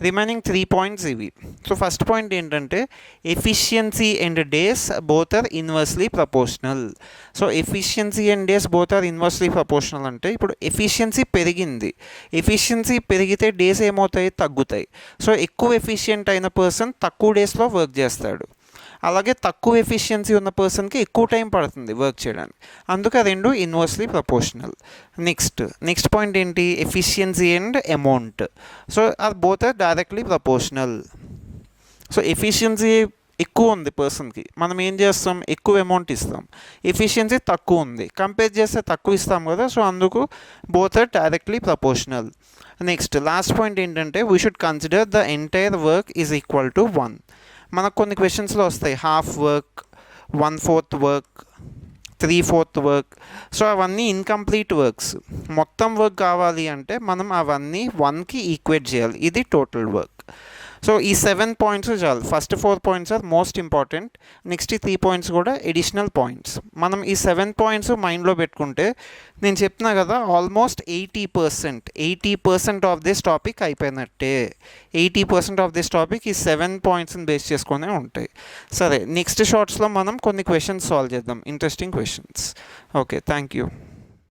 Remaining 3 points ఇవి. So first point ఏంటంటే efficiency and days both are inversely proportional. So efficiency and days both are inversely proportional అంటే ఇప్పుడు efficiency పెరిగింది, efficiency పెరిగితే days ఏమవుతాయి, తగ్గుతాయి. సో ఎక్కువ ఎఫిషియెంట్ అయిన పర్సన్ తక్కువ డేస్లో వర్క్ చేస్తాడు, అలాగే తక్కువ ఎఫిషియన్సీ ఉన్న పర్సన్కి ఎక్కువ టైం పడుతుంది వర్క్ చేయడానికి. అందుకే రెండు ఇన్వర్స్లీ ప్రపోర్షనల్. నెక్స్ట్ పాయింట్ ఏంటి, ఎఫిషియన్సీ అండ్ అమౌంట్. సో అది both are directly proportional. So efficiency ఎక్కువ ఉంది పర్సన్కి, మనం ఏం చేస్తాం, ఎక్కువ అమౌంట్ ఇస్తాం. ఎఫిషియన్సీ తక్కువ ఉంది, కంపేర్ చేస్తే తక్కువ ఇస్తాం కదా. సో అందుకు both are directly proportional. Last point ఏంటంటే we should consider the entire work is equal to 1. మనకు కొన్ని క్వశ్చన్స్లో వస్తాయి half work, 1/4 work, 3/4 work. So అవన్నీ ఇన్కంప్లీట్ వర్క్స్. మొత్తం వర్క్ కావాలి అంటే మనం అవన్నీ 1కి ఈక్వేట్ చేయాలి, ఇది టోటల్ వర్క్. సో ఈ 7 పాయింట్స్ చాలు. First 4 points are most important, next 3 points కూడా ఎడిషనల్ పాయింట్స్. మనం ఈ 7 పాయింట్స్ మైండ్లో పెట్టుకుంటే నేను చెప్తున్నా కదా, ఆల్మోస్ట్ 80% ఆఫ్ దిస్ టాపిక్ అయిపోయినట్టే. 80% ఆఫ్ దిస్ టాపిక్ ఈ 7 పాయింట్స్ని బేస్ చేసుకునే ఉంటాయి. సరే, నెక్స్ట్ షార్ట్స్లో మనం కొన్ని క్వశ్చన్స్ సాల్వ్ చేద్దాం, interesting questions. Okay, thank you.